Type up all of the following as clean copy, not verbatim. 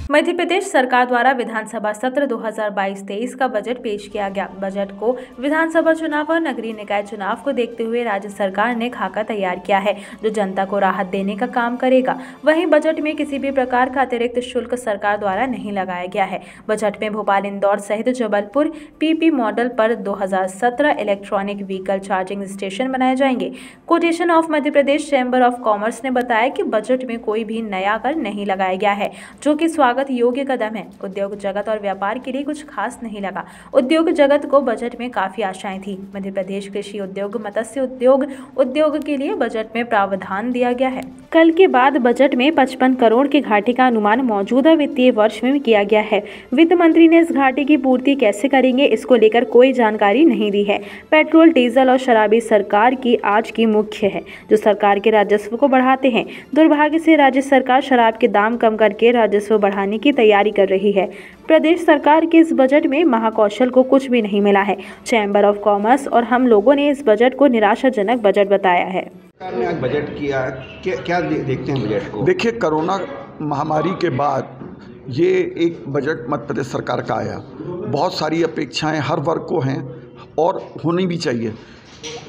मध्य प्रदेश सरकार द्वारा विधानसभा सत्र 2022-23 का बजट पेश किया गया। बजट को विधानसभा चुनाव और नगरीय निकाय चुनाव को देखते हुए राज्य सरकार ने खाका तैयार किया है, जो जनता को राहत देने का काम करेगा। वहीं बजट में किसी भी प्रकार का अतिरिक्त शुल्क सरकार द्वारा नहीं लगाया गया है। बजट में भोपाल, इंदौर सहित जबलपुर पीपी मॉडल पर 2017 इलेक्ट्रॉनिक व्हीकल चार्जिंग स्टेशन बनाए जाएंगे। Quotation of Madhya Pradesh chamber of commerce ने बताया कि बजट में कोई भी नया कर नहीं लगाया गया है, जो कि स्वागत योग्य कदम है। उद्योग जगत और व्यापार के लिए कुछ खास नहीं लगा। उद्योग जगत को बजट में काफी आशाएं थी। मध्य प्रदेश कृषि उद्योग, मत्स्य उद्योग के लिए बजट में प्रावधान दिया गया है। कल के बाद बजट में 55 करोड़ की घाटे का अनुमान मौजूदा वित्तीय वर्ष में किया गया है। वित्त मंत्री ने इस घाटे की पूर्ति कैसे करेंगे, इसको लेकर कोई जानकारी नहीं दी है। पेट्रोल, डीजल और शराबी सरकार की आज की मुख्य है, जो सरकार के राजस्व को बढ़ाते हैं। दुर्भाग्य से राज्य सरकार शराब के दाम कम करके राजस्व बढ़ाने की तैयारी कर रही है। प्रदेश सरकार के इस बजट में महाकौशल को कुछ भी नहीं मिला है। चैम्बर ऑफ कॉमर्स और हम लोगों ने इस बजट को निराशाजनक बजट बताया है। सरकार ने आज बजट किया, क्या देखते हैं बजट को? देखिए, कोरोना महामारी के बाद ये एक बजट मध्य प्रदेश सरकार का आया। बहुत सारी अपेक्षाएं हर वर्ग को हैं और होनी भी चाहिए।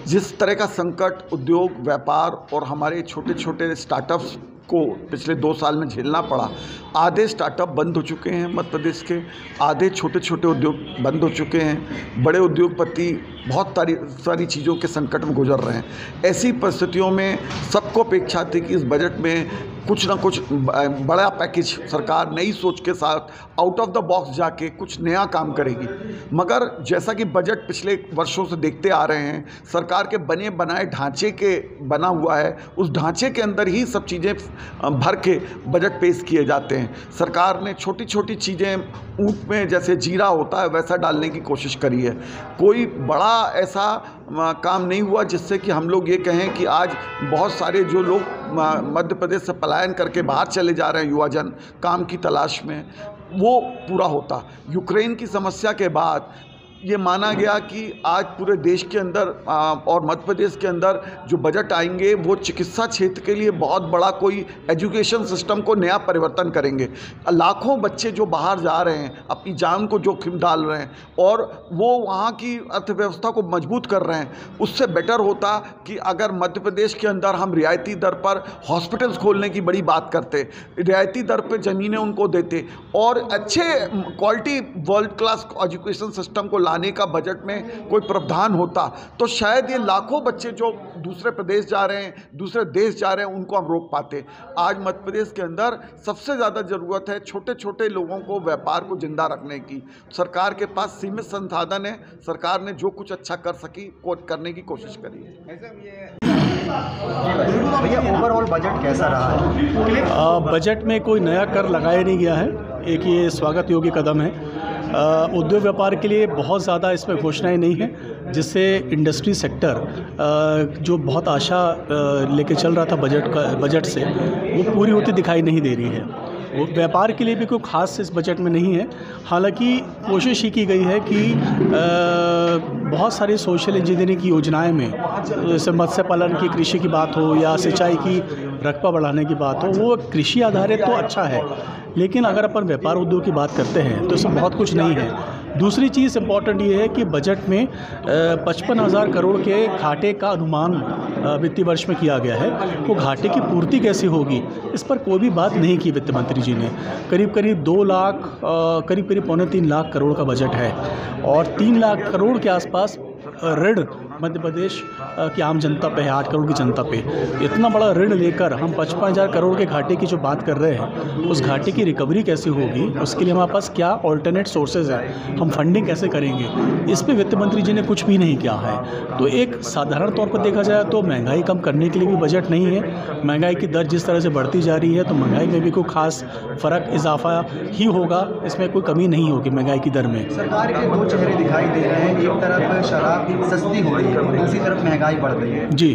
जिस तरह का संकट उद्योग, व्यापार और हमारे छोटे छोटे स्टार्टअप्स को पिछले 2 साल में झेलना पड़ा, आधे स्टार्टअप बंद हो चुके हैं मध्य प्रदेश के, आधे छोटे छोटे उद्योग बंद हो चुके हैं, बड़े उद्योगपति बहुत सारी चीज़ों के संकट में गुजर रहे हैं। ऐसी परिस्थितियों में सबको अपेक्षा थी कि इस बजट में कुछ ना कुछ बड़ा पैकेज सरकार नई सोच के साथ आउट ऑफ द बॉक्स जाके कुछ नया काम करेगी। मगर जैसा कि बजट पिछले वर्षों से देखते आ रहे हैं, सरकार के बने बनाए ढांचे के बना हुआ है, उस ढांचे के अंदर ही सब चीज़ें भर के बजट पेश किए जाते हैं। सरकार ने छोटी छोटी चीज़ें ऊँट में जैसे जीरा होता है वैसा डालने की कोशिश करी है। कोई बड़ा ऐसा काम नहीं हुआ जिससे कि हम लोग ये कहें कि आज बहुत सारे जो लोग मध्य प्रदेश से पलायन करके बाहर चले जा रहे हैं, युवा जन काम की तलाश में, वो पूरा होता। यूक्रेन की समस्या के बाद ये माना गया कि आज पूरे देश के अंदर और मध्य प्रदेश के अंदर जो बजट आएंगे वो चिकित्सा क्षेत्र के लिए बहुत बड़ा कोई एजुकेशन सिस्टम को नया परिवर्तन करेंगे। लाखों बच्चे जो बाहर जा रहे हैं, अपनी जान को जोखिम डाल रहे हैं और वो वहाँ की अर्थव्यवस्था को मजबूत कर रहे हैं। उससे बेटर होता कि अगर मध्य प्रदेश के अंदर हम रियायती दर पर हॉस्पिटल्स खोलने की बड़ी बात करते, रियायती दर पर ज़मीनें उनको देते और अच्छे quality world class education system को आने का बजट में कोई प्रावधान होता, तो शायद ये लाखों बच्चे जो दूसरे प्रदेश जा रहे हैं, दूसरे देश जा रहे हैं, उनको हम रोक पाते। आज मध्य प्रदेश के अंदर सबसे ज़्यादा ज़रूरत है छोटे छोटे लोगों को व्यापार को जिंदा रखने की। सरकार के पास सीमित संसाधन है, सरकार ने जो कुछ अच्छा कर सकी वो करने की कोशिश करी है। भैया, ओवरऑल बजट कैसा रहा है? बजट में कोई नया कर लगाया नहीं गया है, एक ये स्वागत योग्य कदम है। उद्योग व्यापार के लिए बहुत ज़्यादा इसमें घोषणाएं नहीं हैं, जिससे इंडस्ट्री सेक्टर जो बहुत आशा लेके चल रहा था बजट से, वो पूरी होती दिखाई नहीं दे रही है। वो व्यापार के लिए भी कोई खास इस बजट में नहीं है। हालांकि कोशिश ही की गई है कि बहुत सारी सोशल इंजीनियरिंग की योजनाएं में, जैसे मत्स्य पालन की, कृषि की बात हो या सिंचाई की रकबा बढ़ाने की बात हो, वो कृषि आधारित तो अच्छा है, लेकिन अगर अपन व्यापार उद्योग की बात करते हैं तो इसमें बहुत कुछ नहीं है। दूसरी चीज़ इम्पॉर्टेंट ये है कि बजट में 55,000 करोड़ के घाटे का अनुमान वित्तीय वर्ष में किया गया है। वो घाटे की पूर्ति कैसे होगी, इस पर कोई भी बात नहीं की वित्त मंत्री जी ने। करीब करीब 2 लाख, करीब करीब 3.25 लाख करोड़ का बजट है और 3 लाख करोड़ के आसपास ऋण मध्य प्रदेश की आम जनता पे है, 8 करोड़ की जनता पे। इतना बड़ा ऋण लेकर हम 55,000 करोड़ के घाटे की जो बात कर रहे हैं, उस घाटे की रिकवरी कैसे होगी, उसके लिए हमारे पास क्या ऑल्टरनेट सोर्सेज हैं, हम फंडिंग कैसे करेंगे, इस पे वित्त मंत्री जी ने कुछ भी नहीं किया है। तो एक साधारण तौर पर देखा जाए तो महंगाई कम करने के लिए भी बजट नहीं है। महंगाई की दर जिस तरह से बढ़ती जा रही है, तो महंगाई में भी कोई खास फ़र्क, इजाफा ही होगा, इसमें कोई कमी नहीं होगी महंगाई की दर में। सरकार के 2 चेहरे दिखाई दे रहे हैं, एक तरफ शराब सस्ती हो रही है, दूसरी तरफ महंगाई बढ़ रही है। जी,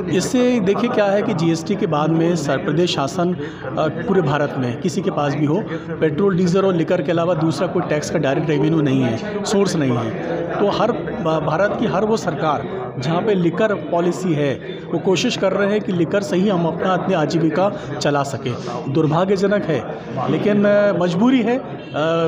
इससे देखिए क्या है कि जीएसटी के बाद में प्रदेश शासन पूरे भारत में किसी के पास भी हो, पेट्रोल, डीजल और लिकर के अलावा दूसरा कोई टैक्स का डायरेक्ट रेवेन्यू नहीं है, सोर्स नहीं है। तो हर भारत की हर वो सरकार जहाँ पे लिकर पॉलिसी है, वो कोशिश कर रहे हैं कि लिकर से ही हम अपनी आजीविका चला सकें। दुर्भाग्यजनक है, लेकिन मजबूरी है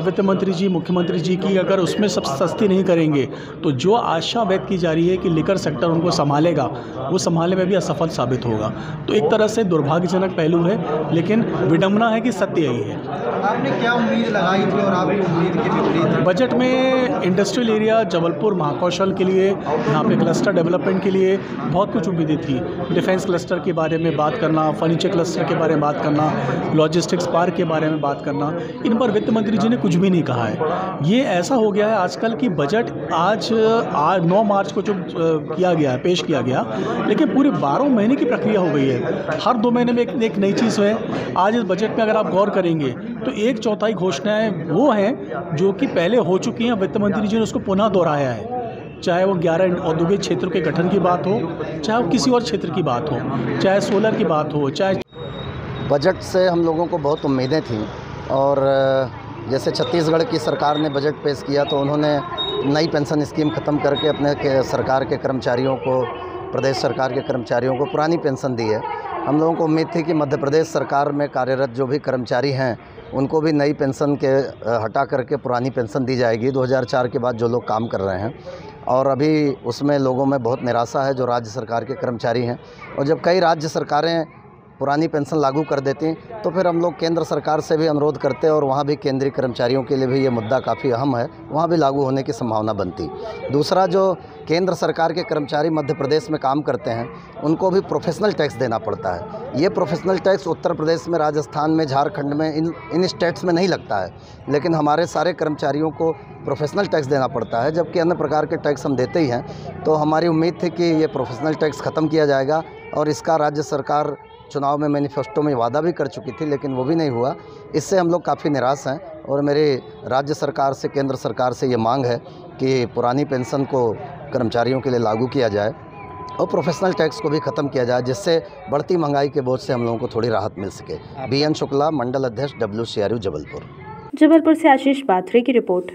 वित्त मंत्री जी, मुख्यमंत्री जी की। अगर उसमें सब सस्ती नहीं करेंगे तो जो आशा व्यक्त की जा रही है कि लिकर सेक्टर उनको संभालेगा, वो संभालने में भी असफल साबित होगा। तो एक तरह से दुर्भाग्यजनक पहलू है, लेकिन विडंबना है कि सत्य यही है। आपने क्या उम्मीद लगाई थी और आपकी उम्मीद के विपरीत? बजट में इंडस्ट्रियल एरिया जबलपुर महाकौशल के लिए, यहाँ पे क्लस्टर डेवलपमेंट के लिए बहुत कुछ उम्मीदें थी। डिफेंस क्लस्टर के बारे में बात करना, फर्नीचर क्लस्टर के बारे में बात करना, लॉजिस्टिक्स पार्क के बारे में बात करना, इन पर वित्त मंत्री जी ने कुछ भी नहीं कहा है। ये ऐसा हो गया है आजकल कि बजट आज 9 मार्च को जो किया गया है, पेश किया गया, लेकिन पूरे 12 महीने की प्रक्रिया हो गई है। हर 2 महीने में एक नई चीज़ है। आज इस बजट में अगर आप गौर करेंगे तो 1/4 घोषणाएं वो हैं जो कि पहले हो चुकी हैं, वित्त मंत्री जी ने उसको पुनः दोहराया है। चाहे वो 11 औद्योगिक क्षेत्रों के गठन की बात हो, चाहे वो किसी और क्षेत्र की बात हो, चाहे सोलर की बात हो, चाहे। बजट से हम लोगों को बहुत उम्मीदें थीं, और जैसे छत्तीसगढ़ की सरकार ने बजट पेश किया तो उन्होंने नई पेंशन स्कीम ख़त्म करके अपने सरकार के कर्मचारियों को, प्रदेश सरकार के कर्मचारियों को पुरानी पेंशन दी है। हम लोगों को उम्मीद थी कि मध्य प्रदेश सरकार में कार्यरत जो भी कर्मचारी हैं उनको भी नई पेंशन के हटा करके पुरानी पेंशन दी जाएगी 2004 के बाद जो लोग काम कर रहे हैं। और अभी उसमें लोगों में बहुत निराशा है जो राज्य सरकार के कर्मचारी हैं। और जब कई राज्य सरकारें पुरानी पेंशन लागू कर देती तो फिर हम लोग केंद्र सरकार से भी अनुरोध करते और वहाँ भी केंद्रीय कर्मचारियों के लिए भी ये मुद्दा काफ़ी अहम है, वहाँ भी लागू होने की संभावना बनती। दूसरा, जो केंद्र सरकार के कर्मचारी मध्य प्रदेश में काम करते हैं उनको भी प्रोफेशनल टैक्स देना पड़ता है। ये प्रोफेशनल टैक्स उत्तर प्रदेश में, राजस्थान में, झारखंड में, इन स्टेट्स में नहीं लगता है, लेकिन हमारे सारे कर्मचारियों को प्रोफेशनल टैक्स देना पड़ता है, जबकि अन्य प्रकार के टैक्स हम देते ही हैं। तो हमारी उम्मीद थी कि ये प्रोफेशनल टैक्स ख़त्म किया जाएगा, और इसका राज्य सरकार चुनाव में मैनिफेस्टो में वादा भी कर चुकी थी, लेकिन वो भी नहीं हुआ। इससे हम लोग काफ़ी निराश हैं, और मेरे राज्य सरकार से, केंद्र सरकार से ये मांग है कि पुरानी पेंशन को कर्मचारियों के लिए लागू किया जाए और प्रोफेशनल टैक्स को भी ख़त्म किया जाए, जिससे बढ़ती महंगाई के बोझ से हम लोगों को थोड़ी राहत मिल सके। BN शुक्ला, मंडल अध्यक्ष WCRU जबलपुर। जबलपुर से आशीष बाथरे की रिपोर्ट।